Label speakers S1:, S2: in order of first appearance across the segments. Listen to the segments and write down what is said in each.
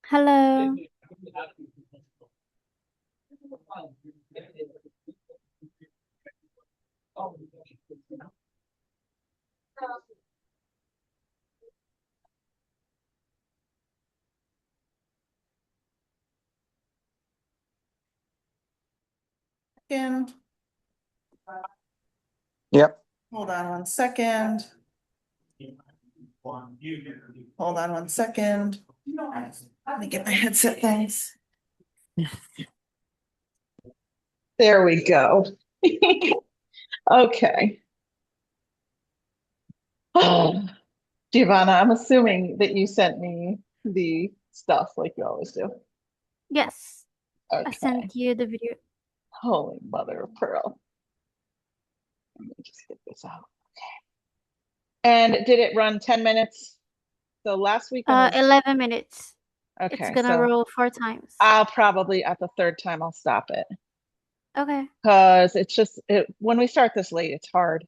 S1: Hello.
S2: Second,
S3: Yep.
S2: hold on one second. Hold on one second. Let me get my headset things. There we go. Okay. Giovanna, I'm assuming that you sent me the stuff like you always do.
S1: Yes, I
S2: Okay.
S1: sent you the video.
S2: Holy mother of pearl. Let me just get this out. And did it run 10 minutes? So last weekend was
S1: 11 minutes. It's
S2: okay.
S1: gonna
S2: So
S1: roll 4 times.
S2: I'll probably at the third time I'll stop it
S1: Okay.
S2: because it's just when we start this late, it's hard.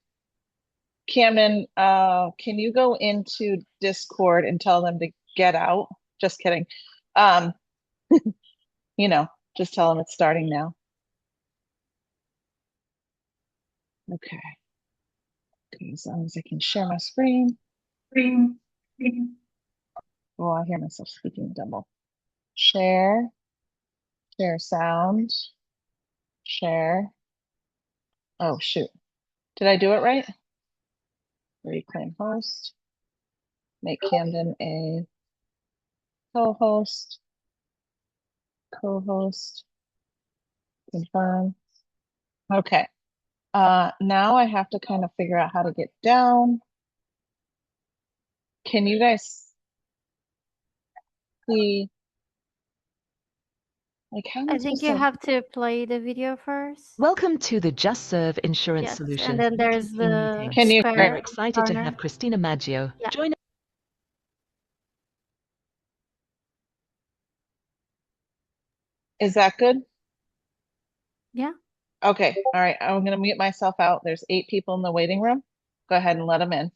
S2: Camden, can you go into Discord and tell them to get out? Just kidding. Um, you know, just tell them it's starting now. Okay. As long as I can share my screen. Oh, I hear myself speaking double. Share sound, share. Oh, shoot. Did I do it right? Reclaim host. Make Camden a co-host. Co-host. Confirm. Okay. Now I have to kind of figure out how to get down. Can you guys see? Like, how am I
S1: I think
S2: supposed
S1: you
S2: to?
S1: have to play the video first.
S4: Welcome to the Just Serve Insurance
S1: Yes,
S4: Solutions
S1: and then there's
S4: weekly team
S1: the
S4: meeting.
S2: Can you?
S4: We're
S1: square
S4: excited to
S1: corner.
S4: have Christina Maggio
S1: Yeah.
S4: join us.
S2: Is that good?
S1: Yeah.
S2: Okay. All right. I'm gonna mute myself out. There's 8 people in the waiting room. Go ahead and let them in.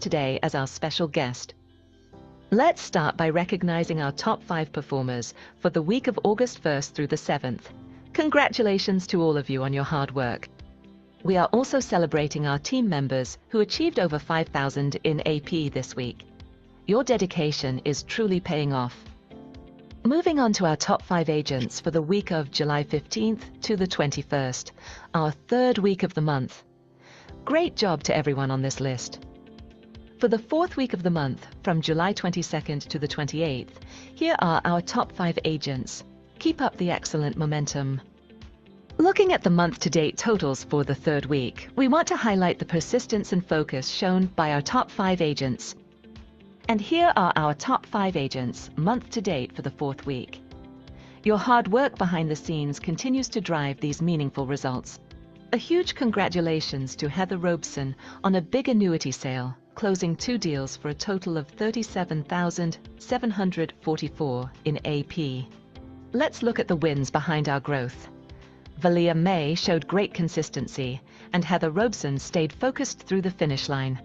S4: Today as our special guest. Let's start by recognizing our top 5 performers for the week of August 1st through the 7th. Congratulations to all of you on your hard work. We are also celebrating our team members who achieved over 5,000 in AP this week. Your dedication is truly paying off. Moving on to our top 5 agents for the week of July 15th to the 21st, our third week of the month. Great job to everyone on this list. For the fourth week of the month, from July 22nd to the 28th, here are our top 5 agents. Keep up the excellent momentum. Looking at the month-to-date totals for the third week, we want to highlight the persistence and focus shown by our top 5 agents. And here are our top 5 agents, month-to-date for the fourth week. Your hard work behind the scenes continues to drive these meaningful results. A huge congratulations to Heather Robeson on a big annuity sale, closing 2 deals for a total of $37,744 in AP. Let's look at the wins behind our growth. Valia May showed great consistency, and Heather Robeson stayed focused through the finish line.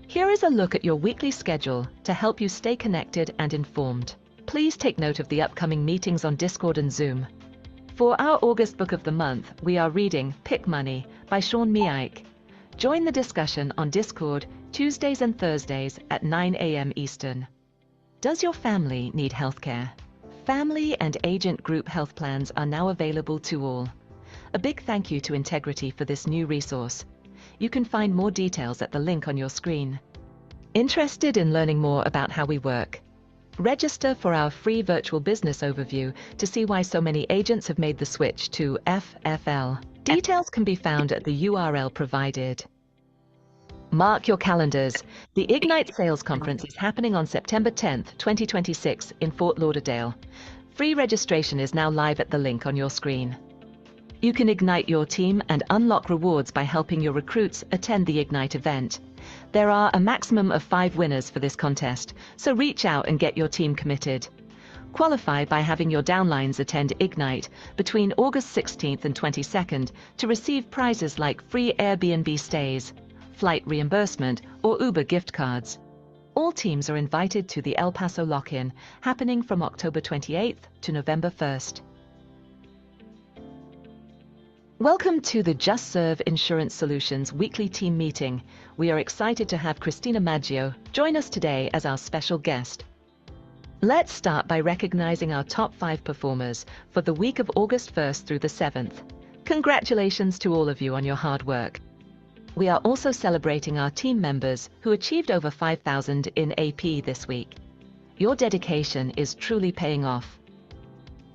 S4: Here is a look at your weekly schedule to help you stay connected and informed. Please take note of the upcoming meetings on Discord and Zoom. For our August book of the month, we are reading Pick Money by Sean Meike. Join the discussion on Discord Tuesdays and Thursdays at 9 a.m. Eastern. Does your family need healthcare? Family and agent group health plans are now available to all. A big thank you to Integrity for this new resource. You can find more details at the link on your screen. Interested in learning more about how we work? Register for our free virtual business overview to see why so many agents have made the switch to FFL. Details can be found at the URL provided. Mark your calendars. The Ignite Sales Conference is happening on September 10th, 2026 in Fort Lauderdale. Free registration is now live at the link on your screen. You can ignite your team and unlock rewards by helping your recruits attend the Ignite event. There are a maximum of 5 winners for this contest, so reach out and get your team committed. Qualify by having your downlines attend Ignite between August 16th and 22nd to receive prizes like free Airbnb stays, flight reimbursement, or Uber gift cards. All teams are invited to the El Paso lock-in, happening from October 28th to November 1st. Welcome to the Just Serve Insurance Solutions weekly team meeting. We are excited to have Christina Maggio join us today as our special guest. Let's start by recognizing our top 5 performers for the week of August 1st through the 7th. Congratulations to all of you on your hard work. We are also celebrating our team members who achieved over 5,000 in AP this week. Your dedication is truly paying off.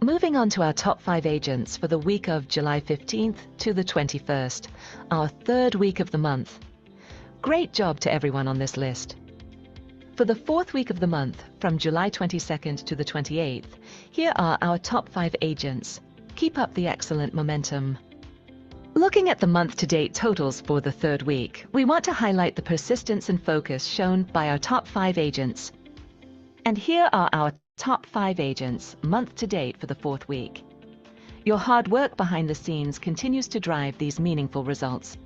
S4: Moving on to our top 5 agents for the week of July 15th to the 21st, our 3rd week of the month. Great job to everyone on this list. For the 4th week of the month, from July 22nd to the 28th, here are our top 5 agents. Keep up the excellent momentum. Looking at the month-to-date totals for the 3rd week, we want to highlight the persistence and focus shown by our top 5 agents. And here are our top 5 agents month-to-date for the 4th week. Your hard work behind the scenes continues to drive these meaningful results.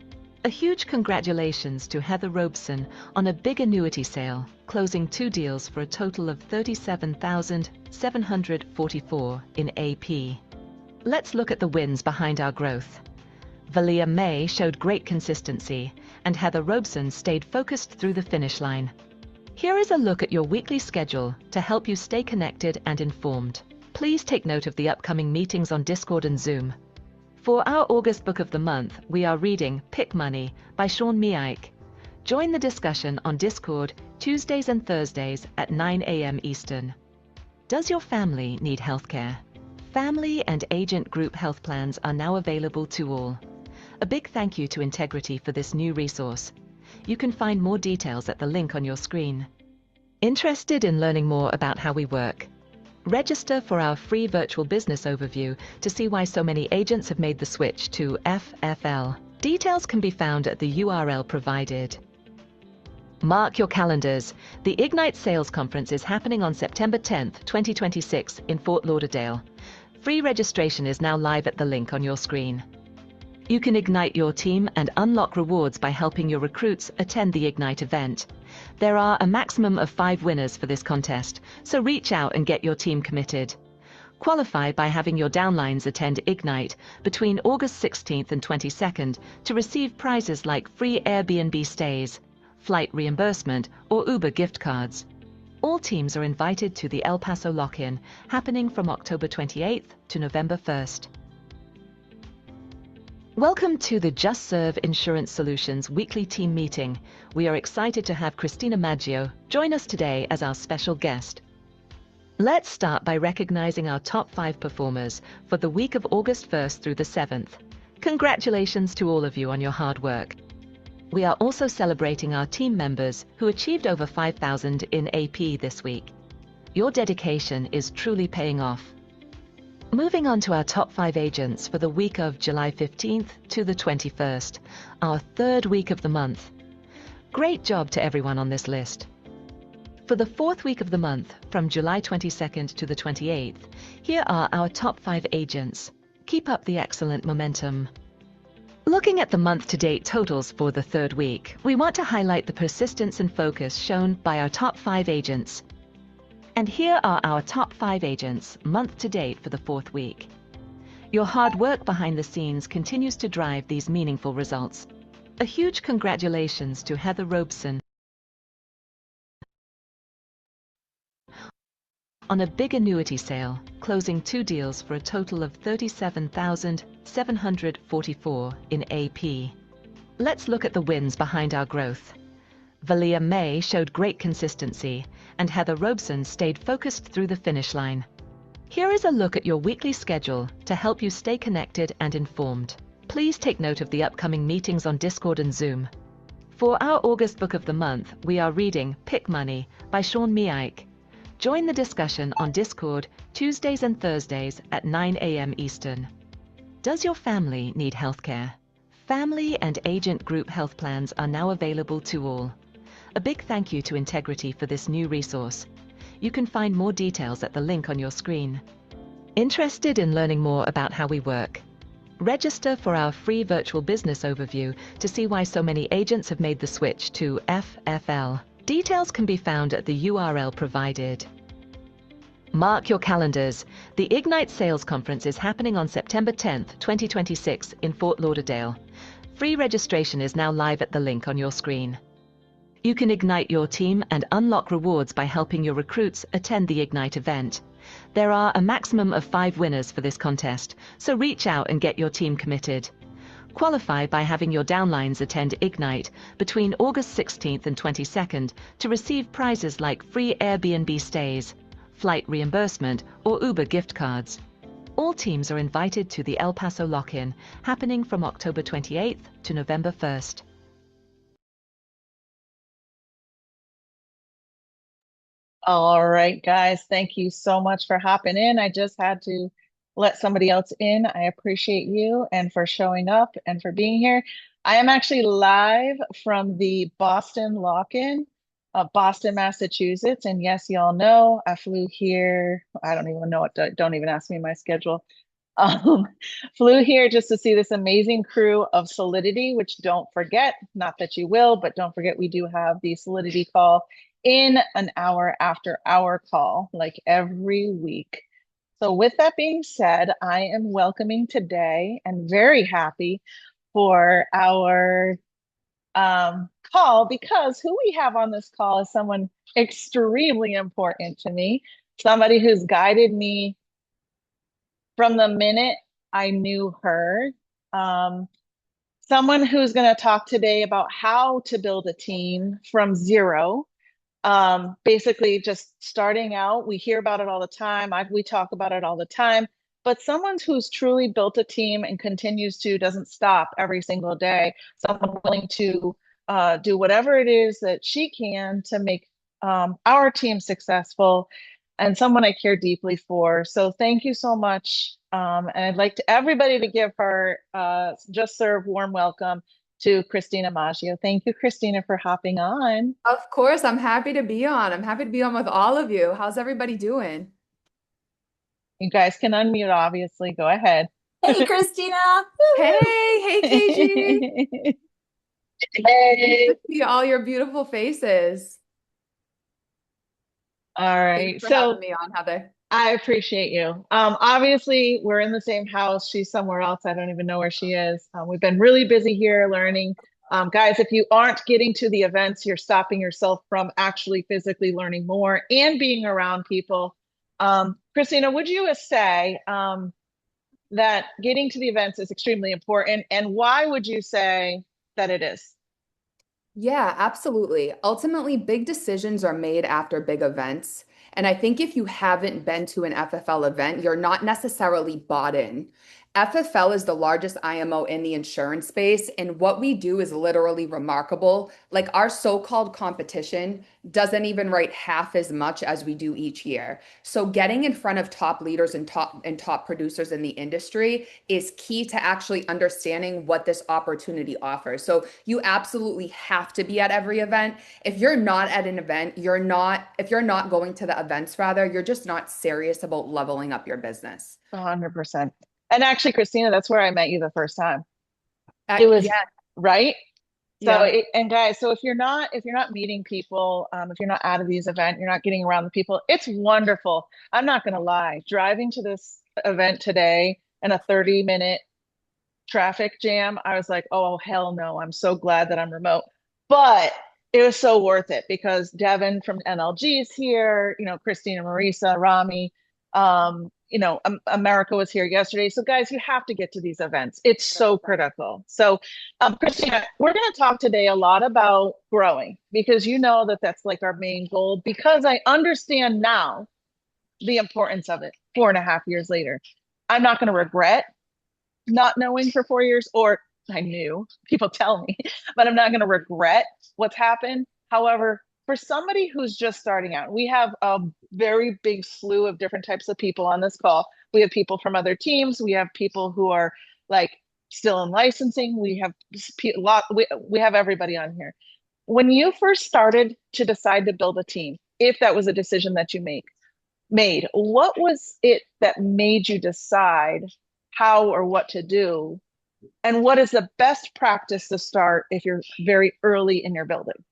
S4: A huge congratulations to Heather Robeson on a big annuity sale, closing 2 deals for a total of $37,744 in AP. Let's look at the wins behind our growth. Valia May showed great consistency, and Heather Robeson stayed focused through the finish line. Here is a look at your weekly schedule to help you stay connected and informed. Please take note of the upcoming meetings on Discord and Zoom. For our August book of the month, we are reading Pick Money by Sean Meike. Join the discussion on Discord Tuesdays and Thursdays at 9 a.m. Eastern. Does your family need healthcare? Family and agent group health plans are now available to all. A big thank you to Integrity for this new resource. You can find more details at the link on your screen. Interested in learning more about how we work? Register for our free virtual business overview to see why so many agents have made the switch to FFL. Details can be found at the URL provided. Mark your calendars. The Ignite Sales Conference is happening on September 10th, 2026 in Fort Lauderdale. Free registration is now live at the link on your screen. You can ignite your team and unlock rewards by helping your recruits attend the Ignite event. There are a maximum of 5 winners for this contest, so reach out and get your team committed. Qualify by having your downlines attend Ignite between August 16th and 22nd to receive prizes like free Airbnb stays, flight reimbursement, or Uber gift cards. All teams are invited to the El Paso lock-in, happening from October 28th to November 1st. Welcome to the Just Serve Insurance Solutions weekly team meeting. We are excited to have Christina Maggio join us today as our special guest. Let's start by recognizing our top 5 performers for the week of August 1st through the 7th. Congratulations to all of you on your hard work. We are also celebrating our team members who achieved over 5,000 in AP this week. Your dedication is truly paying off. Moving on to our top 5 agents for the week of July 15th to the 21st, our 3rd week of the month. Great job to everyone on this list. For the 4th week of the month, from July 22nd to the 28th, here are our top 5 agents. Keep up the excellent momentum. Looking at the month-to-date totals for the 3rd week, we want to highlight the persistence and focus shown by our top 5 agents. And here are our top 5 agents month-to-date for the 4th week. Your hard work behind the scenes continues to drive these meaningful results. A huge congratulations to Heather Robeson on a big annuity sale, closing 2 deals for a total of $37,744 in AP. Let's look at the wins behind our growth. Valia May showed great consistency, and Heather Robeson stayed focused through the finish line. Here is a look at your weekly schedule to help you stay connected and informed. Please take note of the upcoming meetings on Discord and Zoom. For our August book of the month, we are reading Pick Money by Sean Meike. Join the discussion on Discord Tuesdays and Thursdays at 9 a.m. Eastern. Does your family need healthcare? Family and agent group health plans are now available to all. A big thank you to Integrity for this new resource. You can find more details at the link on your screen. Interested in learning more about how we work? Register for our free virtual business overview to see why so many agents have made the switch to FFL. Details can be found at the URL provided. Mark your calendars. The Ignite Sales Conference is happening on September 10th, 2026 in Fort Lauderdale. Free registration is now live at the link on your screen. You can ignite your team and unlock rewards by helping your recruits attend the Ignite event. There are a maximum of 5 winners for this contest, so reach out and get your team committed. Qualify by having your downlines attend Ignite between August 16th and 22nd to receive prizes like free Airbnb stays, flight reimbursement, or Uber gift cards. All teams are invited to the El Paso Lock-In, happening from October 28th to November 1st.
S2: All right, guys, thank you so much for hopping in. I just had to let somebody else in. I appreciate you and for showing up and for being here. I am actually live from the Boston Lock-In, Boston, Massachusetts. And yes, y'all know I flew here. I don't even know what, don't even ask me my schedule. Um, Flew here just to see this amazing crew of Solidity, which don't forget, not that you will, but don't forget we do have the Solidity call in an hour after our call, like every week. So with that being said, I am welcoming today and very happy for our call, because who we have on this call is someone extremely important to me, somebody who's guided me from the minute I knew her. Someone who's going to talk today about how to build a team from zero. Basically just starting out. We hear about it all the time. We talk about it all the time, but someone who's truly built a team and continues to, doesn't stop every single day. Someone willing to do whatever it is that she can to make our team successful, and someone I care deeply for. So thank you so much. And I'd like to everybody to give her just serve warm welcome to Christina Maggio. Thank you, Christina, for hopping on.
S3: Of course, I'm happy to be on. I'm happy to be on with all of you. How's everybody doing?
S2: You guys can unmute, obviously. Go ahead.
S5: Hey, Christina.
S3: Hey, KG.
S2: Hey.
S3: Good to see all your beautiful faces.
S2: All right.
S3: Thanks for
S2: So
S3: having me on, Heather.
S2: I appreciate you. Obviously, we're in the same house. She's somewhere else. I don't even know where she is. We've been really busy here learning. Guys, if you aren't getting to the events, you're stopping yourself from actually physically learning more and being around people. Christina, would you say that getting to the events is extremely important? And why would you say that it is?
S3: Yeah, absolutely. Ultimately, big decisions are made after big events. And I think if you haven't been to an FFL event, you're not necessarily bought in. FFL is the largest IMO in the insurance space, and what we do is literally remarkable. Like our so-called competition doesn't even write half as much as we do each year. So getting in front of top leaders and top producers in the industry is key to actually understanding what this opportunity offers. So you absolutely have to be at every event. If you're not at an event, if you're not going to the events, rather, you're just not serious about leveling up your business.
S2: 100%. And actually, Christina, that's where I met you the first time. It was
S3: Yeah.
S2: right. So,
S3: Yeah.
S2: and guys, so if you're not meeting people, if you're not out of these events, you're not getting around the people, it's wonderful. I'm not going to lie. Driving to this event today in a 30-minute traffic jam, I was like, oh, hell no. I'm so glad that I'm remote. But it was so worth it because Devin from NLG is here, Christina, Marisa, Rami, America was here yesterday. So guys, you have to get to these events. It's so critical. So Christina, we're going to talk today a lot about growing because you know that that's like our main goal, because I understand now the importance of it 4.5 years later. I'm not going to regret not knowing for 4 years, or I knew, people tell me, but I'm not going to regret what's happened. However, for somebody who's just starting out, we have a very big slew of different types of people on this call. We have people from other teams. We have people who are like still in licensing. We have we have everybody on here. When you first started to decide to build a team, if that was a decision that you made, what was it that made you decide how or what to do? And what is the best practice to start if you're very early in your building?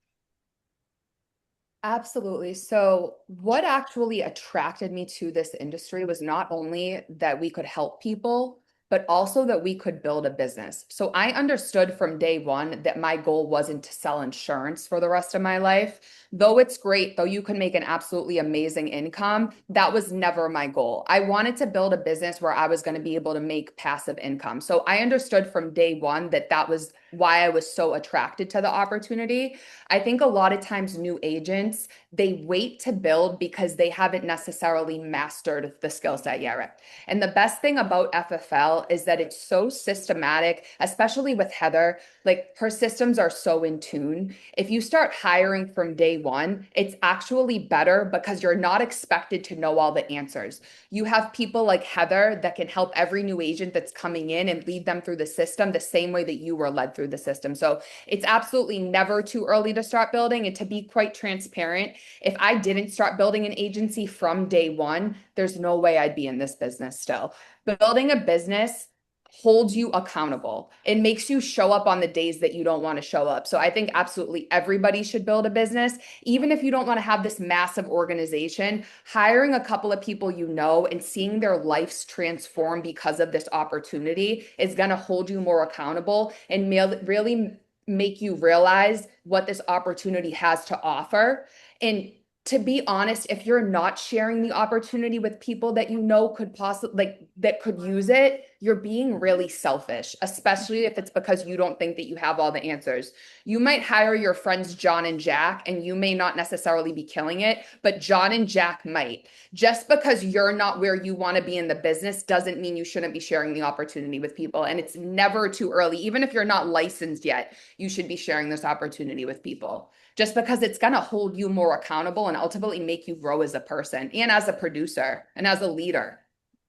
S3: Absolutely. So, what actually attracted me to this industry was not only that we could help people, but also that we could build a business. So, I understood from day one that my goal wasn't to sell insurance for the rest of my life. Though it's great, though you can make an absolutely amazing income, that was never my goal. I wanted to build a business where I was going to be able to make passive income. So, I understood from day one that that was why I was so attracted to the opportunity. I think a lot of times new agents, they wait to build because they haven't necessarily mastered the skill set yet. And the best thing about FFL is that it's so systematic, especially with Heather, like her systems are so in tune. If you start hiring from day one, it's actually better because you're not expected to know all the answers. You have people like Heather that can help every new agent that's coming in and lead them through the system the same way that you were led through the system. So it's absolutely never too early to start building. And to be quite transparent, if I didn't start building an agency from day one, there's no way I'd be in this business still. But building a business holds you accountable. It makes you show up on the days that you don't want to show up. So I think absolutely everybody should build a business. Even if you don't want to have this massive organization, hiring a couple of people you know and seeing their lives transform because of this opportunity is going to hold you more accountable and really make you realize what this opportunity has to offer. And to be honest, if you're not sharing the opportunity with people that you know could possibly that could use it, you're being really selfish, especially if it's because you don't think that you have all the answers. You might hire your friends John and Jack, and you may not necessarily be killing it, but John and Jack might. Just because you're not where you want to be in the business doesn't mean you shouldn't be sharing the opportunity with people. And it's never too early. Even if you're not licensed yet, you should be sharing this opportunity with people, just because it's going to hold you more accountable and ultimately make you grow as a person and as a producer and as a leader.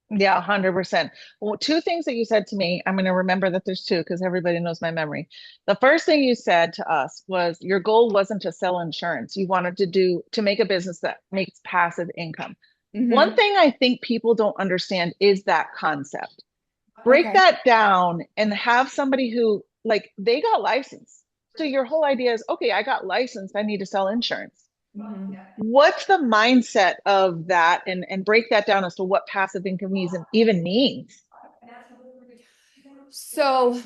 S2: Yeah, 100%. Well, two things that you said to me, I'm going to remember that there's two because everybody knows my memory. The first thing you said to us was your goal wasn't to sell insurance. You wanted to make a business that makes passive income. One thing I think people don't understand is that concept. Break
S3: Okay.
S2: that down and have somebody who, like, they got licensed. So your whole idea is, okay, I got licensed, I need to sell insurance.
S3: Mhm.
S2: What's the mindset of that, and break that down as to what passive income even means?
S3: So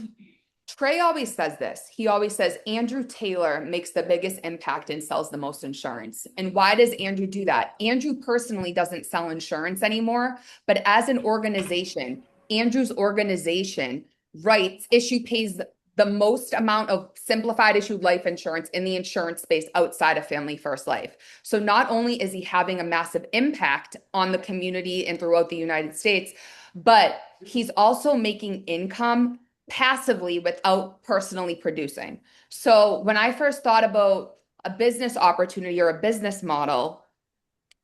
S3: Trey always says this. He always says Andrew Taylor makes the biggest impact and sells the most insurance. And why does Andrew do that? Andrew personally doesn't sell insurance anymore, but as an organization, Andrew's organization pays the most amount of simplified issued life insurance in the insurance space outside of Family First Life. So not only is he having a massive impact on the community and throughout the United States, but he's also making income passively without personally producing. So when I first thought about a business opportunity or a business model,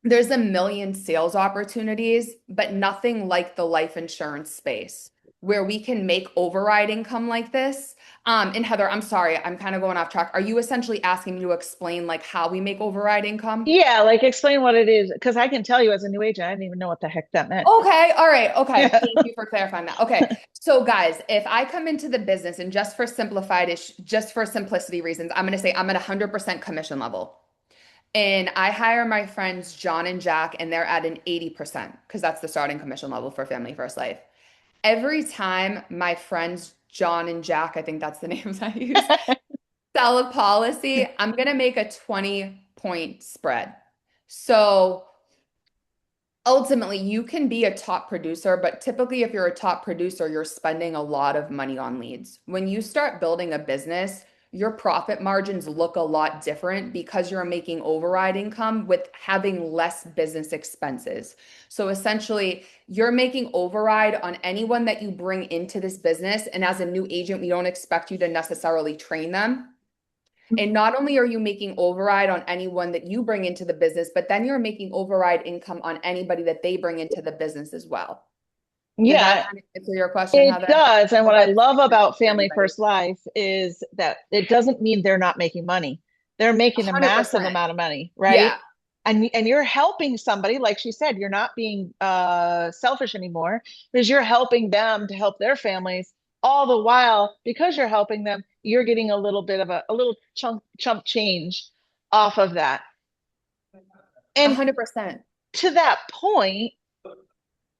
S3: there's a million sales opportunities, but nothing like the life insurance space where we can make override income like this. And Heather, I'm sorry, I'm kind of going off track. Are you essentially asking me to explain like how we make override income?
S2: Yeah, like explain what it is, because I can tell you as a new agent, I didn't even know what the heck that meant.
S3: Okay, all right, okay.
S2: Yeah.
S3: Thank you for clarifying that. Okay, so guys, if I come into the business and just for simplicity reasons, I'm gonna say I'm at 100% commission level. And I hire my friends John and Jack, and they're at an 80% because that's the starting commission level for Family First Life. Every time my friends John and Jack, I think that's the names I use, sell a policy, I'm gonna make a 20-point spread. So ultimately, you can be a top producer, but typically, if you're a top producer, you're spending a lot of money on leads. When you start building a business, your profit margins look a lot different because you're making override income with having less business expenses. So essentially, you're making override on anyone that you bring into this business. And as a new agent, we don't expect you to necessarily train them. And not only are you making override on anyone that you bring into the business, but then you're making override income on anybody that they bring into the business as well. Does
S2: Yeah,
S3: that kind of answer your question,
S2: it
S3: Heather?
S2: does. And what I love about Family
S3: Everybody.
S2: First Life is that it doesn't mean they're not making money. They're making a massive
S3: 100%.
S2: amount of money, right?
S3: Yeah.
S2: and you're helping somebody, like she said, you're not being selfish anymore because you're helping them to help their families. All the while, because you're helping them, you're getting a little bit of a little chump change off of that. And
S3: 100%.
S2: to that point,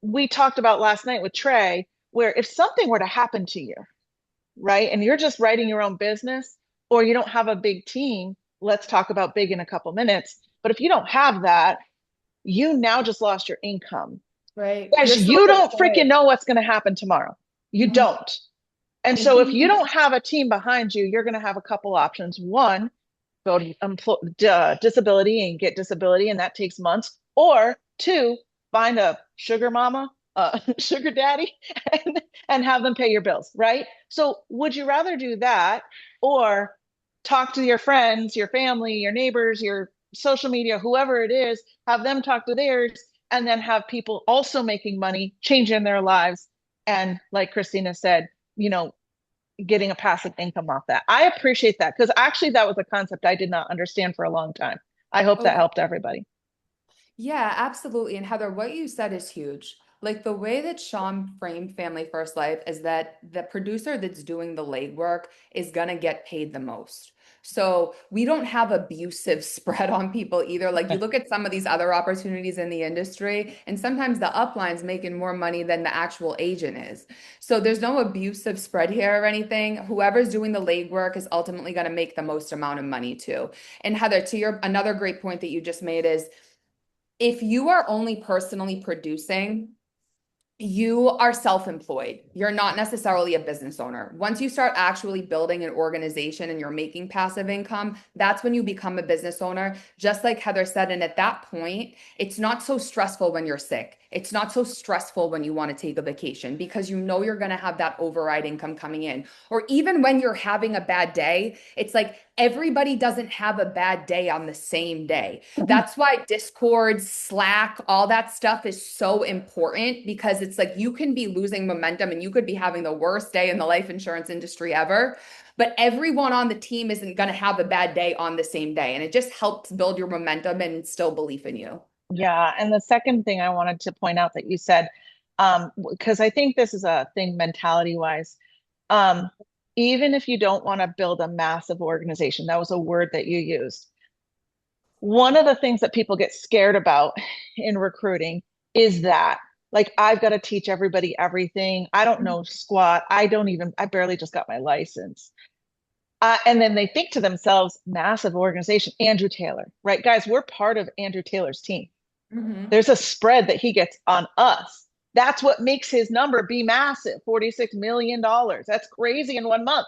S2: we talked about last night with Trey, where if something were to happen to you, right, and you're just writing your own business, or you don't have a big team, let's talk about big in a couple minutes. But if you don't have that, you now just lost your income.
S3: Right.
S2: Guys,
S3: You're so
S2: you don't
S3: right.
S2: freaking know what's going to happen tomorrow. You
S3: Mhm.
S2: don't. And so if you don't have a team behind you, you're going to have a couple options. One, go to disability and get disability, and that takes months. Or two, find a sugar mama, sugar daddy, and have them pay your bills, right? So would you rather do that or talk to your friends, your family, your neighbors, your social media, whoever it is, have them talk to theirs, and then have people also making money, changing their lives, and like Christina said, you know, getting a passive income off that. I appreciate that because actually that was a concept I did not understand for a long time. I hope that
S3: Okay.
S2: helped everybody.
S3: Yeah, absolutely. And Heather, what you said is huge. Like the way that Sean framed Family First Life is that the producer that's doing the legwork is going to get paid the most. So we don't have abusive spread on people either. Like you look at some of these other opportunities in the industry, and sometimes the upline's making more money than the actual agent is. So there's no abusive spread here or anything. Whoever's doing the legwork is ultimately going to make the most amount of money too. And Heather, to your another great point that you just made is if you are only personally producing, you are self-employed. You're not necessarily a business owner. Once you start actually building an organization and you're making passive income, that's when you become a business owner. Just like Heather said, and at that point, it's not so stressful when you're sick. It's not so stressful when you want to take a vacation because you know you're going to have that override income coming in. Or even when you're having a bad day, it's like everybody doesn't have a bad day on the same day. That's why Discord, Slack, all that stuff is so important because it's like you can be losing momentum and you could be having the worst day in the life insurance industry ever. But everyone on the team isn't going to have a bad day on the same day. And it just helps build your momentum and instill belief in you.
S2: Yeah. And the second thing I wanted to point out that you said, because I think this is a thing mentality wise. Um, Even if you don't want to build a massive organization, that was a word that you used. One of the things that people get scared about in recruiting is that, like, I've got to teach everybody everything. I don't know squat. I barely just got my license. And then they think to themselves, massive organization, Andrew Taylor, right? Guys, we're part of Andrew Taylor's team.
S3: Mm-hmm.
S2: There's a spread that he gets on us. That's what makes his number be massive, $46 million. That's crazy in 1 month.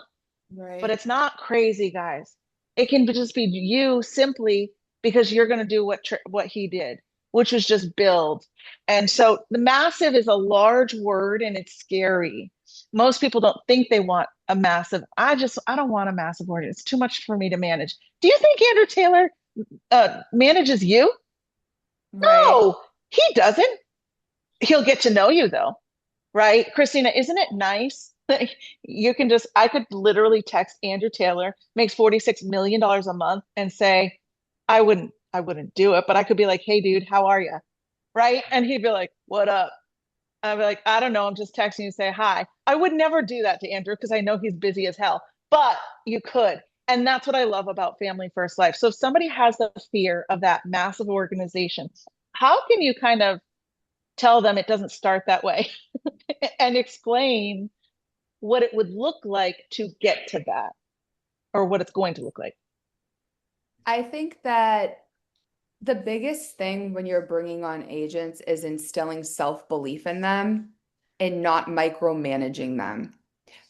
S3: Right.
S2: But it's not crazy, guys. It can just be you simply because you're going to do what he did, which was just build. And so the massive is a large word and it's scary. Most people don't think they want a massive. I don't want a massive word. It's too much for me to manage. Do you think Andrew Taylor manages you?
S3: Right.
S2: No, he doesn't. He'll get to know you though, right? Christina, isn't it nice that I could literally text Andrew Taylor, makes $46 million a month, and say, I wouldn't do it, but I could be like, hey dude, how are you? Right? And he'd be like, what up? I'd be like, I don't know, I'm just texting you to say hi. I would never do that to Andrew because I know he's busy as hell, but you could. And that's what I love about Family First Life. So if somebody has the fear of that massive organization, how can you kind of tell them it doesn't start that way and explain what it would look like to get to that or what it's going to look like?
S3: I think that the biggest thing when you're bringing on agents is instilling self-belief in them and not micromanaging them.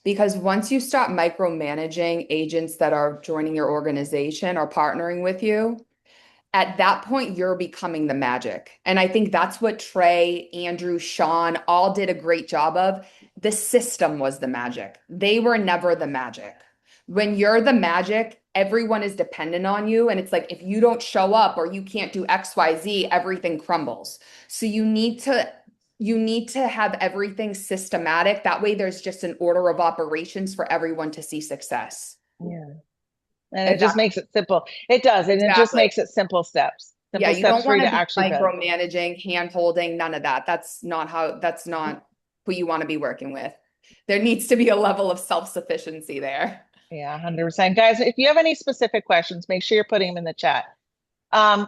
S3: Because once you stop micromanaging agents that are joining your organization or partnering with you, at that point, you're becoming the magic. And I think that's what Trey, Andrew, Sean all did a great job of. The system was the magic. They were never the magic. When you're the magic, everyone is dependent on you. And it's like, if you don't show up or you can't do XYZ, everything crumbles. So you need to have everything systematic. That way there's just an order of operations for everyone to see success.
S2: Yeah. And it just makes it simple. It does. And it just
S3: Exactly.
S2: makes it simple steps.
S3: Yeah,
S2: Simple
S3: you
S2: steps
S3: don't
S2: for you
S3: want
S2: to
S3: to be
S2: actually build.
S3: micromanaging, hand holding, none of that. That's not who you want to be working with. There needs to be a level of self-sufficiency there.
S2: Yeah, 100%. Guys, if you have any specific questions, make sure you're putting them in the chat.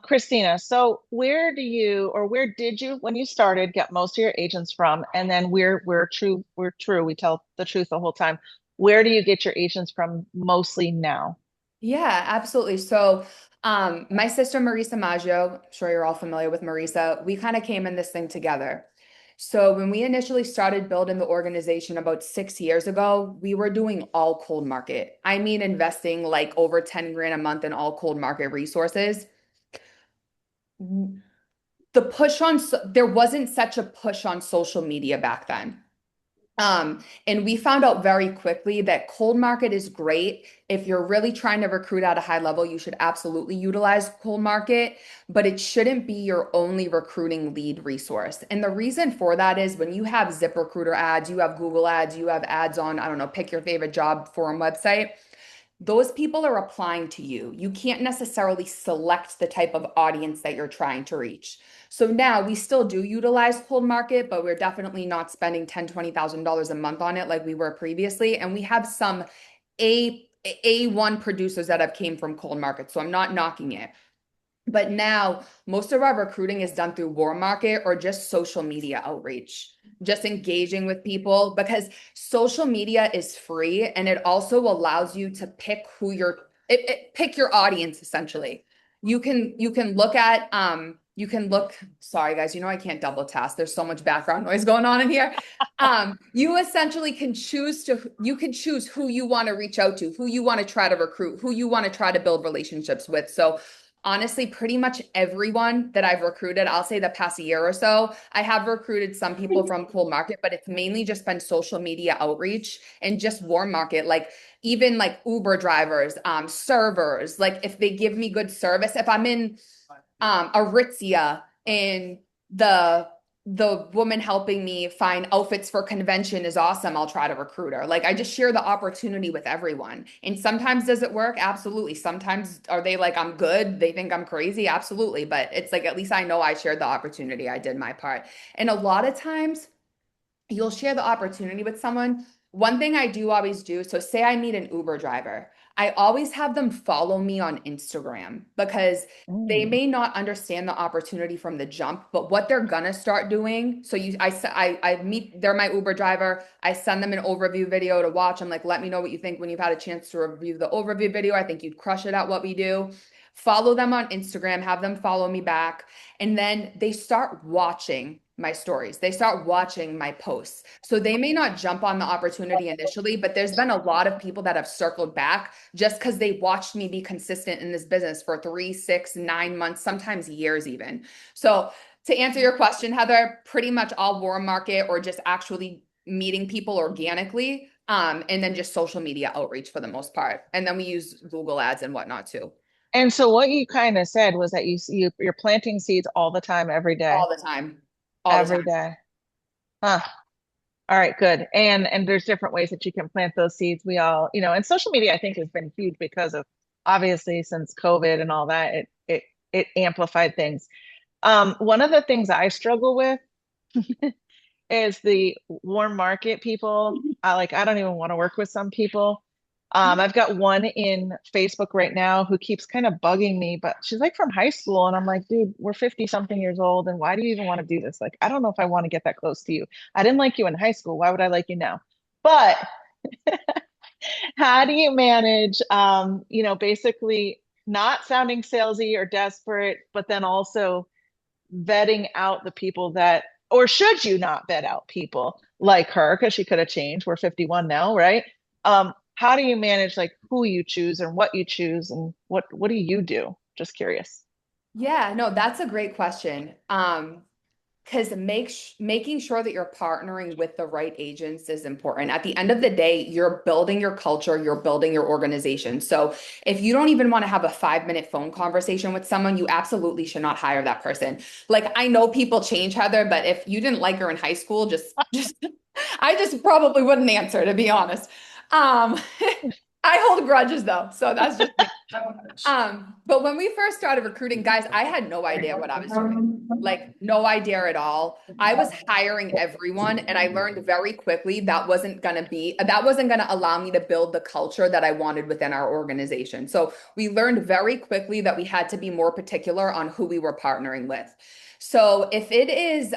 S2: Christina, so where do you, or where did you, when you started, get most of your agents from? And then we're true, we tell the truth the whole time. Where do you get your agents from mostly now?
S3: Yeah, absolutely. So, my sister Marisa Maggio, I'm sure you're all familiar with Marisa, we kind of came in this thing together. So when we initially started building the organization about 6 years ago, we were doing all cold market. I mean, investing like over 10 grand a month in all cold market resources. The push on, there wasn't such a push on social media back then. And we found out very quickly that cold market is great. If you're really trying to recruit at a high level, you should absolutely utilize cold market, but it shouldn't be your only recruiting lead resource. And the reason for that is when you have ZipRecruiter ads, you have Google ads, you have ads on, I don't know, pick your favorite job forum website. Those people are applying to you. You can't necessarily select the type of audience that you're trying to reach. So now we still do utilize cold market, but we're definitely not spending $10,000, $20,000 a month on it like we were previously. And we have some A1 producers that have came from cold market. So I'm not knocking it. But now most of our recruiting is done through warm market or just social media outreach, just engaging with people because social media is free and it also allows you to pick who pick your audience essentially. You can look at sorry guys, I can't double task. There's so much background noise going on in here. You essentially can choose who you want to reach out to, who you want to try to recruit, who you want to try to build relationships with. So honestly, pretty much everyone that I've recruited, I'll say the past year or so, I have recruited some people from cold market, but it's mainly just been social media outreach and just warm market. Like even like Uber drivers, servers, like if they give me good service, if I'm in Aritzia and the woman helping me find outfits for convention is awesome, I'll try to recruit her. Like I just share the opportunity with everyone. And sometimes does it work? Absolutely. Sometimes are they like, I'm good, they think I'm crazy? Absolutely. But it's like, at least I know I shared the opportunity. I did my part. And a lot of times you'll share the opportunity with someone. One thing I do always do, so say I meet an Uber driver, I always have them follow me on Instagram because they may not understand the opportunity from the jump, but what they're gonna start doing. So I meet, they're my Uber driver. I send them an overview video to watch. I'm like, let me know what you think when you've had a chance to review the overview video. I think you'd crush it at what we do. Follow them on Instagram, have them follow me back. And then they start watching my stories. They start watching my posts. So they may not jump on the opportunity initially, but there's been a lot of people that have circled back just because they watched me be consistent in this business for 3, 6, 9 months, sometimes years even. So to answer your question, Heather, pretty much all warm market or just actually meeting people organically. And then just social media outreach for the most part. And then we use Google ads and whatnot too.
S2: And so what you kind of said was that you're planting seeds all the time, every day.
S3: All the time. All the
S2: Every
S3: time.
S2: day. Huh. All right, good. And there's different ways that you can plant those seeds. We all, and social media I think has been huge because of obviously since COVID and all that, it amplified things. One of the things I struggle with is the warm market people. I don't even want to work with some people. I've got one in Facebook right now who keeps kind of bugging me, but she's like from high school. And I'm like, dude, we're 50 something years old. And why do you even want to do this? Like, I don't know if I want to get that close to you. I didn't like you in high school. Why would I like you now? But how do you manage, basically not sounding salesy or desperate, but then also vetting out the people that, or should you not vet out people like her? Because she could have changed. We're 51 now, right? How do you manage like who you choose and what you choose and what do you do? Just curious.
S3: Yeah, no, that's a great question. Because making sure that you're partnering with the right agents is important. At the end of the day, you're building your culture, you're building your organization. So if you don't even want to have a 5-minute phone conversation with someone, you absolutely should not hire that person. Like I know people change, Heather, but if you didn't like her in high school, just I just probably wouldn't answer, to be honest. I hold grudges though, so that's just me. But when we first started recruiting, guys, I had no idea what I was doing. Like, no idea at all. I was hiring everyone, and I learned very quickly that wasn't gonna allow me to build the culture that I wanted within our organization. So we learned very quickly that we had to be more particular on who we were partnering with. So if it is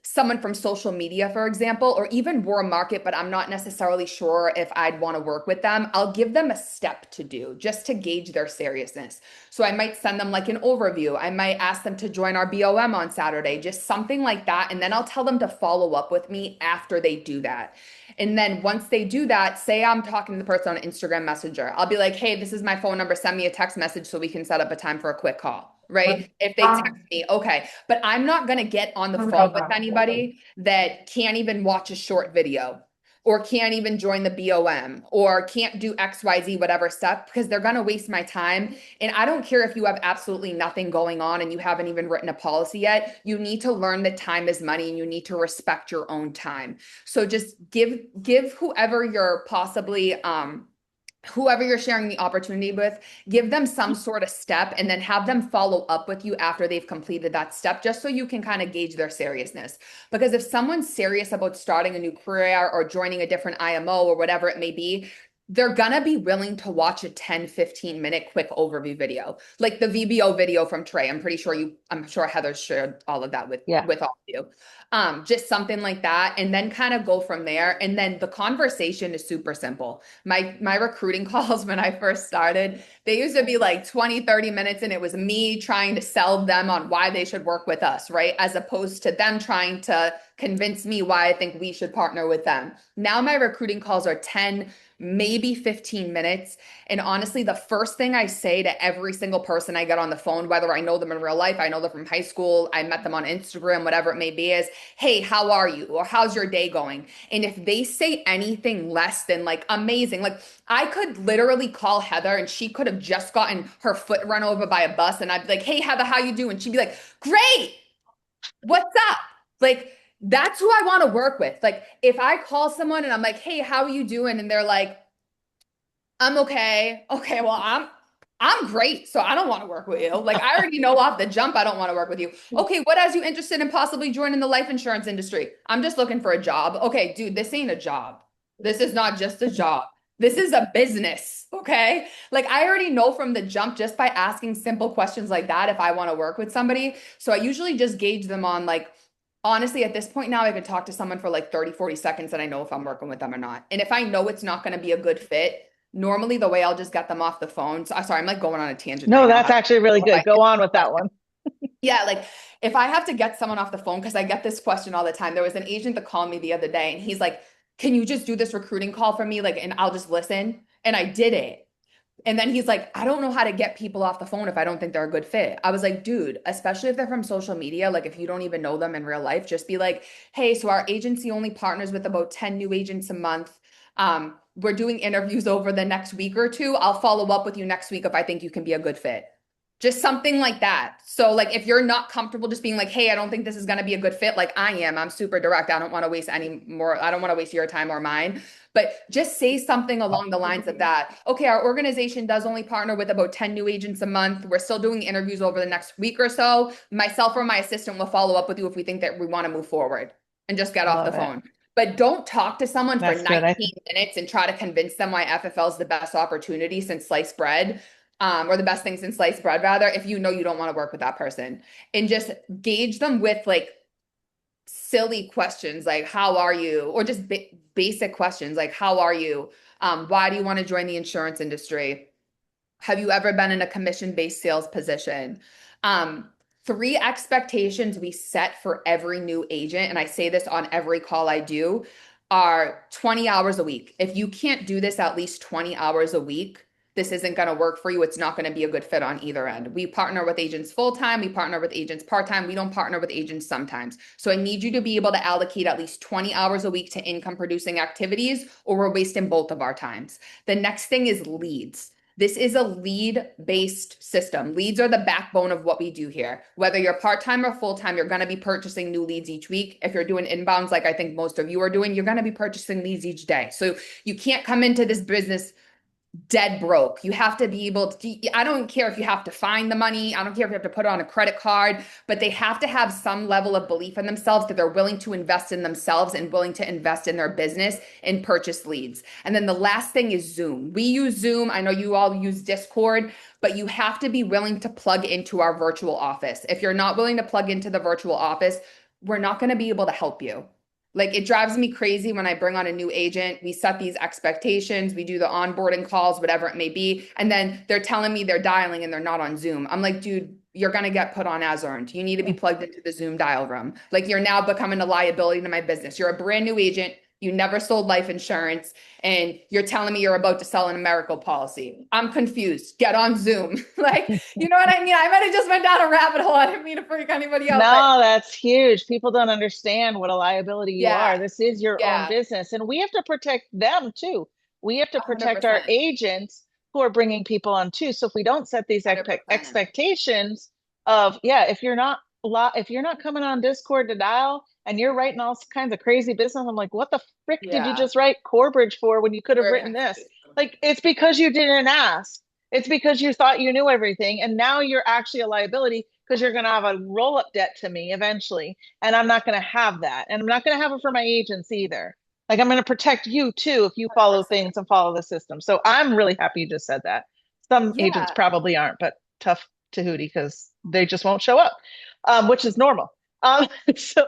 S3: someone from social media, for example, or even warm market, but I'm not necessarily sure if I'd want to work with them, I'll give them a step to do just to gauge their seriousness. So I might send them like an overview. I might ask them to join our BOM on Saturday, just something like that. And then I'll tell them to follow up with me after they do that. And then once they do that, say I'm talking to the person on Instagram Messenger, I'll be like, hey, this is my phone number. Send me a text message so we can set up a time for a quick call. Right? If they text me, okay. But I'm not going to get on the phone with anybody that can't even watch a short video or can't even join the BOM or can't do XYZ, whatever stuff, because they're going to waste my time. And I don't care if you have absolutely nothing going on and you haven't even written a policy yet. You need to learn that time is money and you need to respect your own time. So just give whoever you're possibly, whoever you're sharing the opportunity with, give them some sort of step and then have them follow up with you after they've completed that step, just so you can kind of gauge their seriousness. Because if someone's serious about starting a new career or joining a different IMO or whatever it may be, they're gonna be willing to watch a 10-15 minute quick overview video, like the VBO video from Trey. I'm sure Heather shared all of that with all of you. Just something like that, and then kind of go from there. And then the conversation is super simple. My recruiting calls when I first started, they used to be like 20-30 minutes, and it was me trying to sell them on why they should work with us, right? As opposed to them trying to convince me why I think we should partner with them. Now my recruiting calls are 10, maybe 15 minutes. And honestly, the first thing I say to every single person I get on the phone, whether I know them in real life, I know them from high school, I met them on Instagram, whatever it may be, is, hey, how are you? Or how's your day going? And if they say anything less than like amazing, like I could literally call Heather and she could have just gotten her foot run over by a bus, and I'd be like, hey, Heather, how you doing? She'd be like, great. What's up? Like, that's who I want to work with. Like, if I call someone and I'm like, hey, how are you doing? And they're like, I'm okay. Okay, well, I'm great. So I don't want to work with you. Like, I already know off the jump, I don't want to work with you. Okay, what has you interested in possibly joining the life insurance industry? I'm just looking for a job. Okay, dude, this ain't a job. This is not just a job. This is a business. Okay. Like, I already know from the jump just by asking simple questions like that if I want to work with somebody. So I usually just gauge them on, like, honestly, at this point now, I could talk to someone for like 30-40 seconds and I know if I'm working with them or not. And if I know it's not going to be a good fit, normally the way I'll just get them off the phone. So sorry, I'm like going on a tangent.
S2: No,
S3: right now.
S2: that's actually really good. Go on with that one.
S3: Yeah, like if I have to get someone off the phone, because I get this question all the time. There was an agent that called me the other day and he's like, can you just do this recruiting call for me? Like, and I'll just listen. And I did it. And then he's like, I don't know how to get people off the phone if I don't think they're a good fit. I was like, dude, especially if they're from social media, like if you don't even know them in real life, just be like, hey, so our agency only partners with about 10 new agents a month. We're doing interviews over the next week or two. I'll follow up with you next week if I think you can be a good fit. Just something like that. So like, if you're not comfortable just being like, hey, I don't think this is going to be a good fit, like I am, I'm super direct. I don't want to waste your time or mine, but just say something along the lines of that. Okay, our organization does only partner with about 10 new agents a month. We're still doing interviews over the next week or so. Myself or my assistant will follow up with you if we think that we want to move forward, and just get off the phone. But don't talk to someone for 19 minutes and try to convince them why FFL is the best opportunity since sliced bread. Or the best thing since sliced bread, rather, if you know you don't want to work with that person. And just gauge them with like silly questions like, how are you? Or just basic questions like, how are you? Why do you want to join the insurance industry? Have you ever been in a commission-based sales position? 3 expectations we set for every new agent, and I say this on every call I do, are 20 hours a week. If you can't do this at least 20 hours a week, this isn't going to work for you. It's not going to be a good fit on either end. We partner with agents full-time. We partner with agents part-time. We don't partner with agents sometimes. So I need you to be able to allocate at least 20 hours a week to income producing activities, or we're wasting both of our times. The next thing is leads. This is a lead-based system. Leads are the backbone of what we do here. Whether you're part-time or full-time, you're going to be purchasing new leads each week. If you're doing inbounds, like I think most of you are doing, you're going to be purchasing leads each day. So you can't come into this business dead broke. You have to be able to, I don't care if you have to find the money. I don't care if you have to put it on a credit card, but they have to have some level of belief in themselves that they're willing to invest in themselves and willing to invest in their business and purchase leads. And then the last thing is Zoom. We use Zoom. I know you all use Discord, but you have to be willing to plug into our virtual office. If you're not willing to plug into the virtual office, we're not going to be able to help you. Like, it drives me crazy when I bring on a new agent. We set these expectations, we do the onboarding calls, whatever it may be. And then they're telling me they're dialing and they're not on Zoom. I'm like, dude, you're going to get put on as earned. You need to be plugged into the Zoom dial room. Like, you're now becoming a liability to my business. You're a brand new agent. You never sold life insurance and you're telling me you're about to sell an Americal policy. I'm confused. Get on Zoom. Like, you know what I mean? I might have just went down a rabbit hole. I didn't mean to freak anybody out.
S2: No, that's huge. People don't understand what a liability you
S3: Yeah.
S2: are. This is your own
S3: Yeah.
S2: business, and we have to protect them too. We have to protect our
S3: 100%.
S2: agents who are bringing people on too. So if we don't set these
S3: 100%.
S2: expectations of, yeah, if you're not coming on Discord to dial and you're writing all kinds of crazy business, I'm like, what the frick did you
S3: Yeah.
S2: just write Corebridge for when you could have
S3: Very
S2: written this? Like, it's because you didn't ask. It's because you thought you knew everything, and now you're actually a liability because you're going to have a roll-up debt to me eventually, and I'm not going to have that, and I'm not going to have it for my agents either. Like, I'm going to protect you too if you follow
S3: 100%.
S2: things and follow the system. So I'm really happy you just said that. Some agents
S3: Yeah.
S2: probably aren't, but tough to Hootie because they just won't show up, which is normal. So,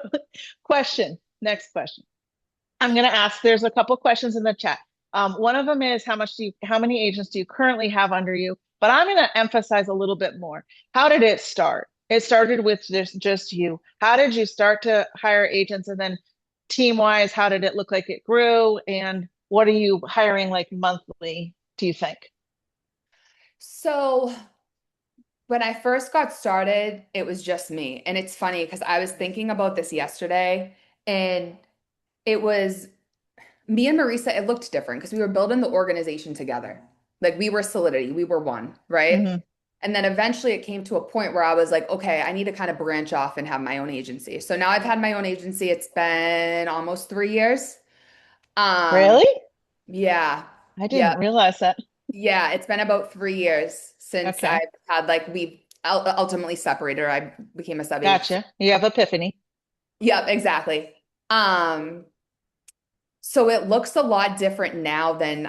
S2: next question. I'm going to ask, there's a couple questions in the chat. One of them is how many agents do you currently have under you? But I'm going to emphasize a little bit more. How did it start? It started with just you. How did you start to hire agents? And then team wise, how did it look like it grew? And what are you hiring like monthly, do you think?
S3: So when I first got started, it was just me. And it's funny because I was thinking about this yesterday and it was me and Marisa, it looked different because we were building the organization together. Like, we were Solidity, we were one, right?
S2: Mhm.
S3: And then eventually it came to a point where I was like, okay, I need to kind of branch off and have my own agency. So now I've had my own agency. It's been almost 3 years.
S2: Really?
S3: Yeah.
S2: I
S3: Yeah.
S2: didn't realize that.
S3: Yeah, it's been about 3 years since
S2: Okay.
S3: I've had, like, we've ultimately separated. I became a sub agent.
S2: Gotcha. You have epiphany.
S3: Yep, exactly. So it looks a lot different now than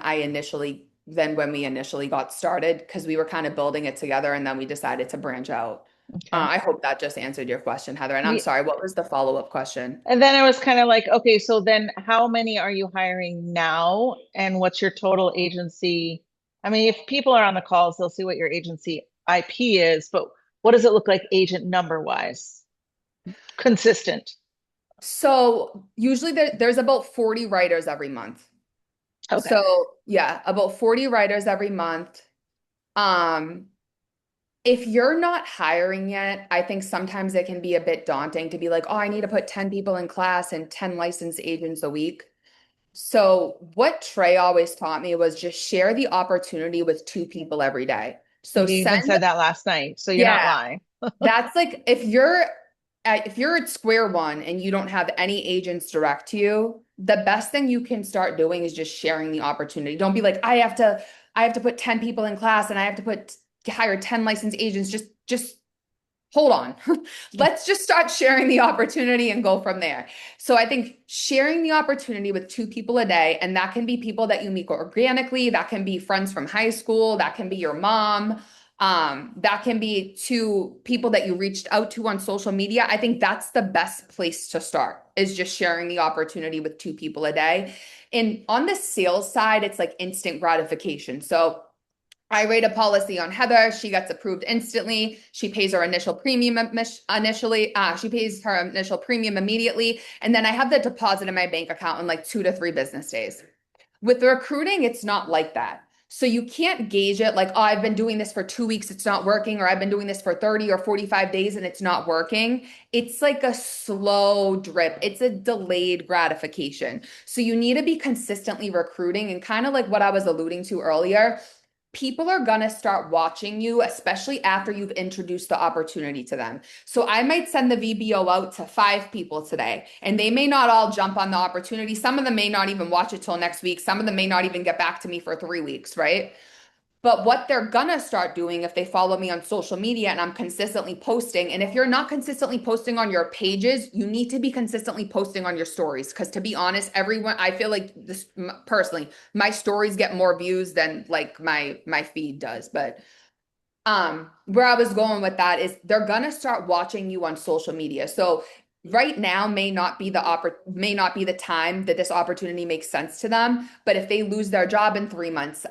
S3: when we initially got started because we were kind of building it together and then we decided to branch out.
S2: Okay.
S3: I hope that just answered your question, Heather. And I'm
S2: Yeah.
S3: sorry, what was the follow-up question?
S2: And then it was kind of like, okay, so then how many are you hiring now? And what's your total agency? I mean, if people are on the calls, they'll see what your agency IP is, but what does it look like agent number wise? Consistent.
S3: So usually there's about 40 writers every month.
S2: Okay.
S3: So yeah, about 40 writers every month. If you're not hiring yet, I think sometimes it can be a bit daunting to be like, oh, I need to put 10 people in class and 10 licensed agents a week. So what Trey always taught me was just share the opportunity with 2 people every day. So
S2: You even said that last night, so you're not lying.
S3: That's like, if you're at square one and you don't have any agents direct to you, the best thing you can start doing is just sharing the opportunity. Don't be like, I have to put 10 people in class and I have to hire 10 licensed agents. Just hold on. Let's just start sharing the opportunity and go from there. So I think sharing the opportunity with 2 people a day, and that can be people that you meet organically, that can be friends from high school, that can be your mom, that can be 2 people that you reached out to on social media. I think that's the best place to start, is just sharing the opportunity with 2 people a day. And on the sales side, it's like instant gratification. So I write a policy on Heather. She gets approved instantly. She pays her initial premium initially. She pays her initial premium immediately. And then I have the deposit in my bank account in like 2 to 3 business days. With recruiting, it's not like that. So you can't gauge it like, oh, I've been doing this for 2 weeks, it's not working, or I've been doing this for 30 or 45 days and it's not working. It's like a slow drip. It's a delayed gratification. So you need to be consistently recruiting, and kind of like what I was alluding to earlier, people are gonna start watching you, especially after you've introduced the opportunity to them. So I might send the VBO out to 5 people today, and they may not all jump on the opportunity. Some of them may not even watch it till next week. Some of them may not even get back to me for 3 weeks, right? But what they're gonna start doing if they follow me on social media and I'm consistently posting, and if you're not consistently posting on your pages, you need to be consistently posting on your stories. Because to be honest, everyone, I feel like this personally, my stories get more views than like my feed does. But where I was going with that is they're gonna start watching you on social media. So right now may not be the time that this opportunity makes sense to them. But if they lose their job in 3 months,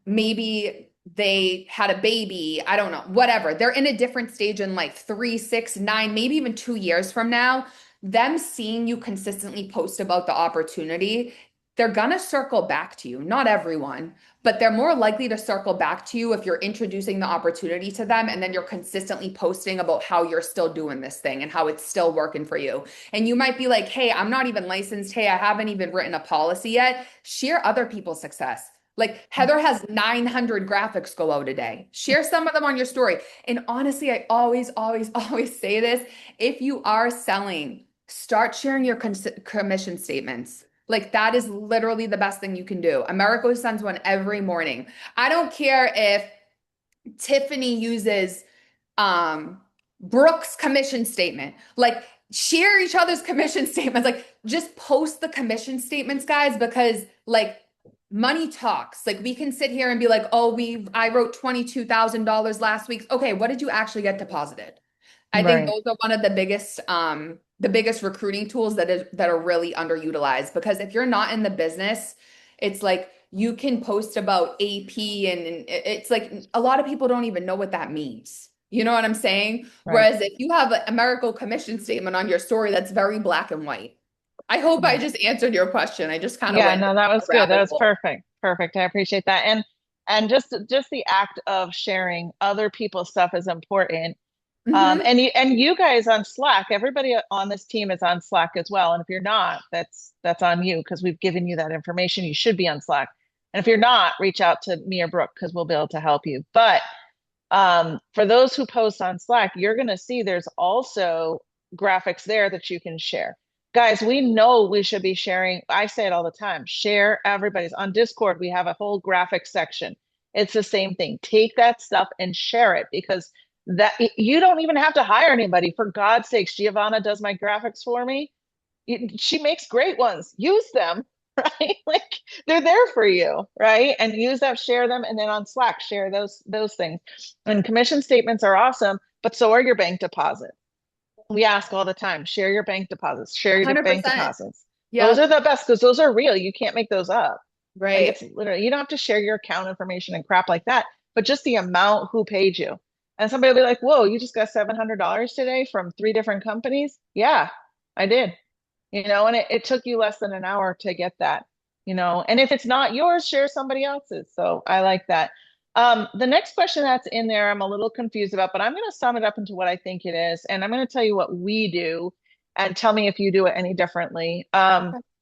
S3: maybe they had a baby, I don't know, whatever. They're in a different stage in like 3, 6, 9, maybe even 2 years from now. Them seeing you consistently post about the opportunity, they're gonna circle back to you. Not everyone, but they're more likely to circle back to you if you're introducing the opportunity to them and then you're consistently posting about how you're still doing this thing and how it's still working for you. And you might be like, hey, I'm not even licensed. Hey, I haven't even written a policy yet. Share other people's success. Like Heather has 900 graphics go out a day. Share some of them on your story. And honestly, I always, always, always say this. If you are selling, start sharing your commission statements. Like that is literally the best thing you can do. Americo sends one every morning. I don't care if Tiffany uses Brooke's commission statement. Like share each other's commission statements. Like just post the commission statements, guys, because like money talks. Like we can sit here and be like, oh, I wrote $22,000 last week. Okay, what did you actually get deposited? I think
S2: Right.
S3: those are one of the biggest recruiting tools that are really underutilized, because if you're not in the business, it's like you can post about AP and it's like a lot of people don't even know what that means. You know what I'm saying?
S2: Right.
S3: Whereas if you have an Americo commission statement on your story, that's very black and white. I hope I just answered your question. I just kind of
S2: Yeah,
S3: went
S2: no, that was
S3: down a
S2: good. That
S3: rabbit
S2: was
S3: hole.
S2: perfect. Perfect. I appreciate that. And just the act of sharing other people's stuff is important.
S3: Mhm.
S2: And you guys on Slack, everybody on this team is on Slack as well. And if you're not, that's on you because we've given you that information. You should be on Slack. And if you're not, reach out to me or Brooke because we'll be able to help you. But for those who post on Slack, you're going to see there's also graphics there that you can share. Guys, we know we should be sharing. I say it all the time. Share everybody's on Discord. We have a whole graphics section. It's the same thing. Take that stuff and share it because that you don't even have to hire anybody. For God's sakes, Giovanna does my graphics for me. She makes great ones. Use them, right? Like they're there for you, right? And use them, share them, and then on Slack, share those things. And commission statements are awesome, but so are your bank deposits. We ask all the time, share your bank deposits, share your bank
S3: 100%.
S2: deposits. Those
S3: Yeah,
S2: are the best because those are real. You can't make those up. Like
S3: right.
S2: it's literally, you don't have to share your account information and crap like that, but just the amount who paid you. And somebody will be like, whoa, you just got $700 today from 3 different companies? Yeah, I did. And it took you less than an hour to get that, and if it's not yours, share somebody else's. So I like that. The next question that's in there, I'm a little confused about, but I'm going to sum it up into what I think it is. And I'm going to tell you what we do and tell me if you do it any differently,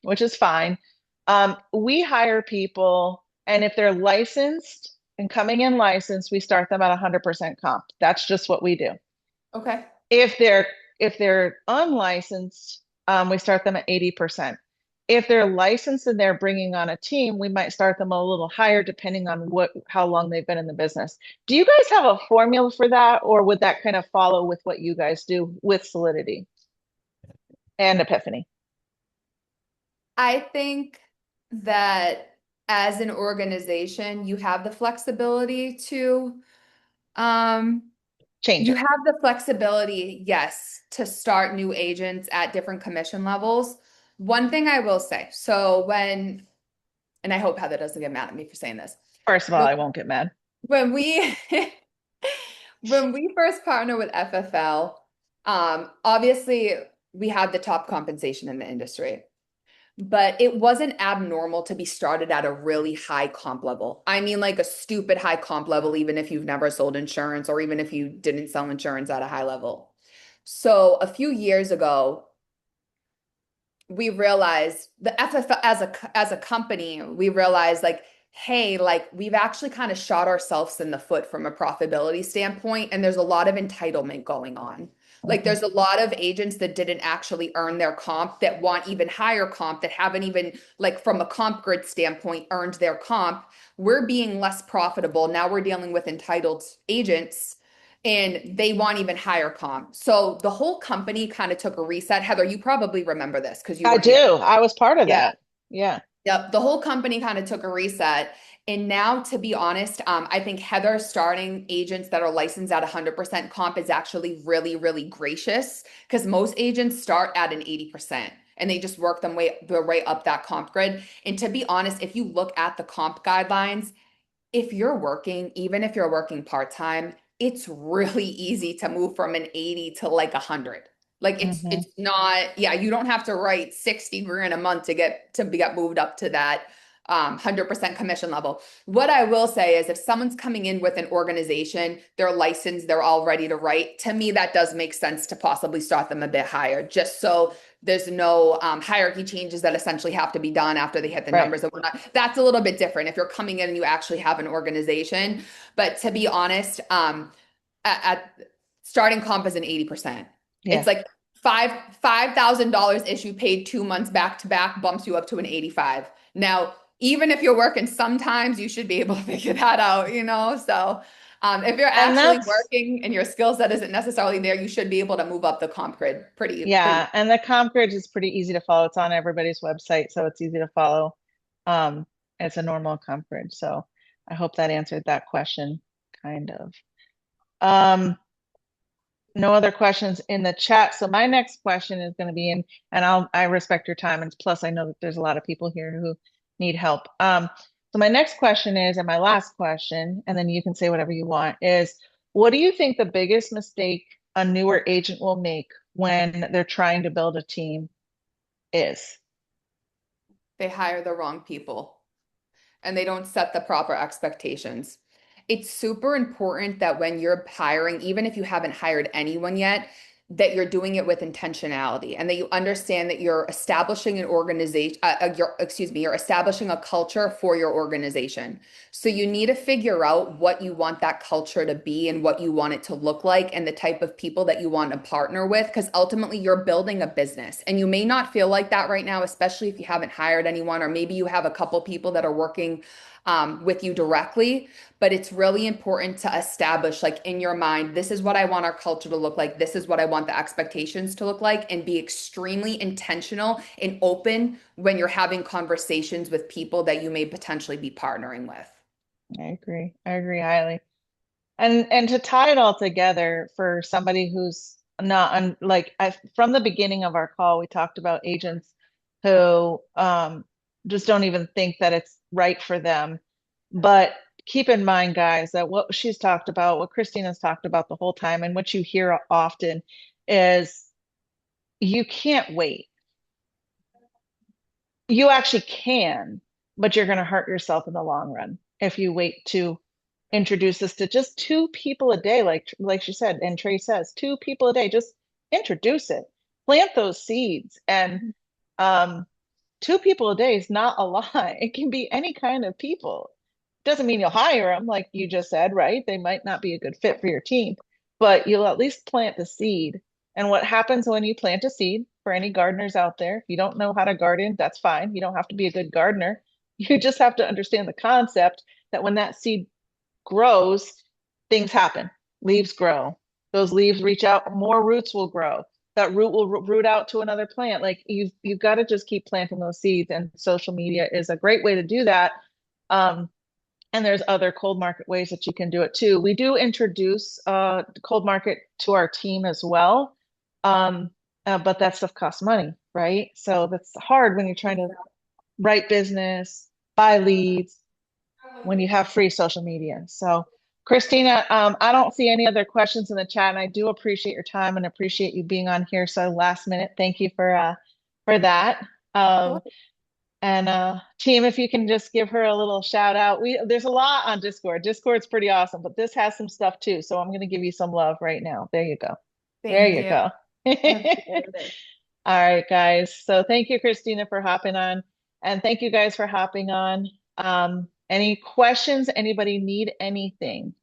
S2: which is fine. We hire people, and if they're licensed and coming in licensed, we start them at 100% comp. That's just what we do.
S3: Okay.
S2: If they're unlicensed, we start them at 80%. If they're licensed and they're bringing on a team, we might start them a little higher depending on how long they've been in the business. Do you guys have a formula for that, or would that kind of follow with what you guys do with Solidity and Epiphany?
S3: I think that as an organization, you have the flexibility to
S2: Change
S3: you
S2: it.
S3: have the flexibility, yes, to start new agents at different commission levels. One thing I will say, and I hope Heather doesn't get mad at me for saying this.
S2: First of all, I won't get mad.
S3: When we when we first partnered with FFL, obviously we had the top compensation in the industry, but it wasn't abnormal to be started at a really high comp level. I mean, like a stupid high comp level, even if you've never sold insurance or even if you didn't sell insurance at a high level. So a few years ago, we realized the FFL as a company, we realized like hey, like we've actually kind of shot ourselves in the foot from a profitability standpoint, and there's a lot of entitlement going on. Like
S2: Mhm.
S3: there's a lot of agents that didn't actually earn their comp that want even higher comp that haven't even like from a comp grid standpoint earned their comp. We're being less profitable. Now we're dealing with entitled agents and they want even higher comp. So the whole company kind of took a reset. Heather, you probably remember this because you
S2: I
S3: were here.
S2: do. I was part of
S3: Yeah.
S2: that. Yeah.
S3: Yep, the whole company kind of took a reset. And now, to be honest, I think Heather starting agents that are licensed at 100% comp is actually really, really gracious because most agents start at an 80% and they just work their way up that comp grid. And to be honest, if you look at the comp guidelines, if you're working, even if you're working part-time, it's really easy to move from an 80 to like 100. Like
S2: Hmm.
S3: it's not, yeah, you don't have to write 60 grand a month to get moved up to that 100% commission level. What I will say is if someone's coming in with an organization, they're licensed, they're all ready to write, to me that does make sense to possibly start them a bit higher, just so there's no hierarchy changes that essentially have to be done after they hit the
S2: Right.
S3: numbers and whatnot. That's a little bit different if you're coming in and you actually have an organization. But to be honest, at starting comp is an 80%.
S2: Yeah.
S3: It's like $5,000 issue paid 2 months back to back bumps you up to an 85. Now, even if you're working, sometimes you should be able to figure that out, you know? So if you're
S2: And
S3: actually
S2: that's,
S3: working and your skill set isn't necessarily there, you should be able to move up the comp grid pretty.
S2: yeah. And the comp grid is pretty easy to follow. It's on everybody's website, so it's easy to follow. Um, it's a normal comp grid. So I hope that answered that question, kind of. Um, no other questions in the chat. So my next question is going to be and I respect your time, and plus I know that there's a lot of people here who need help. So my next question is, and my last question, and then you can say whatever you want, is what do you think the biggest mistake a newer agent will make when they're trying to build a team is?
S3: They hire the wrong people and they don't set the proper expectations. It's super important that when you're hiring, even if you haven't hired anyone yet, that you're doing it with intentionality and that you understand that you're establishing an organization, you're establishing a culture for your organization. So you need to figure out what you want that culture to be and what you want it to look like and the type of people that you want to partner with, because ultimately you're building a business and you may not feel like that right now, especially if you haven't hired anyone, or maybe you have a couple people that are working with you directly. But it's really important to establish, like in your mind, this is what I want our culture to look like. This is what I want the expectations to look like, and be extremely intentional and open when you're having conversations with people that you may potentially be partnering with.
S2: I agree. I agree highly. And to tie it all together for somebody who's not like from the beginning of our call, we talked about agents who just don't even think that it's right for them. But keep in mind, guys, that what she's talked about, what Christina's talked about the whole time, and what you hear often is you can't wait. You actually can, but you're going to hurt yourself in the long run if you wait to introduce this to just two people a day, like she said, and Trey says, two people a day. Just introduce it, plant those seeds, and um, two people a day is not a lot. It can be any kind of people. Doesn't mean you'll hire them, like you just said, right? They might not be a good fit for your team, but you'll at least plant the seed. And what happens when you plant a seed, for any gardeners out there, if you don't know how to garden, that's fine. You don't have to be a good gardener. You just have to understand the concept that when that seed grows, things happen. Leaves grow. Those leaves reach out, more roots will grow. That root will root out to another plant. Like you've got to just keep planting those seeds, and social media is a great way to do that. And there's other cold market ways that you can do it too. We do introduce cold market to our team as well. But that stuff costs money, right? So that's hard when you're trying to write business, buy leads, when you have free social media. So, Christina, I don't see any other questions in the chat, and I do appreciate your time and appreciate you being on here so last minute. Thank you for that. And team, if you can just give her a little shout out. There's a lot on Discord. Discord's pretty awesome, but this has some stuff too. So I'm going to give you some love right now. There you go. There
S3: Thank
S2: you
S3: you.
S2: go. All right, guys. So thank you, Christina, for hopping on. And thank you guys for hopping on. Any questions? Anybody need anything?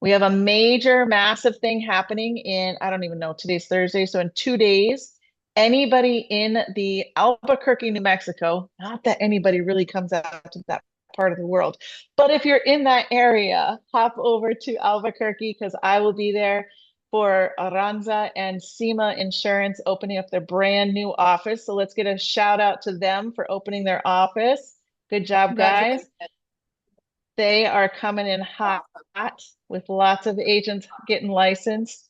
S2: We have a major, massive thing happening in, I don't even know, today's Thursday. So in 2 days, anybody in the Albuquerque, New Mexico, not that anybody really comes out to that part of the world, but if you're in that area, hop over to Albuquerque because I will be there for Aranza and SEMA Insurance opening up their brand new office. So let's get a shout out to them for opening their office. Good job, guys. They are coming in hot with lots of agents getting licensed.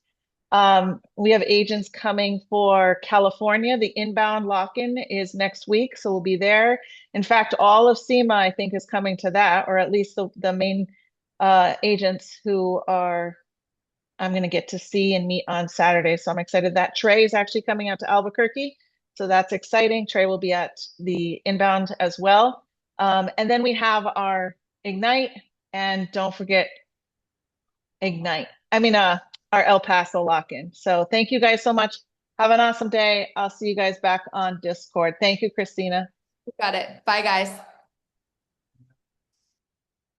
S2: We have agents coming for California. The inbound lock-in is next week, so we'll be there. In fact, all of SEMA, I think, is coming to that, or at least the main agents who are I'm going to get to see and meet on Saturday. So I'm excited that Trey is actually coming out to Albuquerque. So that's exciting. Trey will be at the inbound as well. And then we have our Ignite, and don't forget Ignite. Our El Paso lock-in. So thank you guys so much. Have an awesome day. I'll see you guys back on Discord. Thank you, Christina.
S3: Got it. Bye, guys.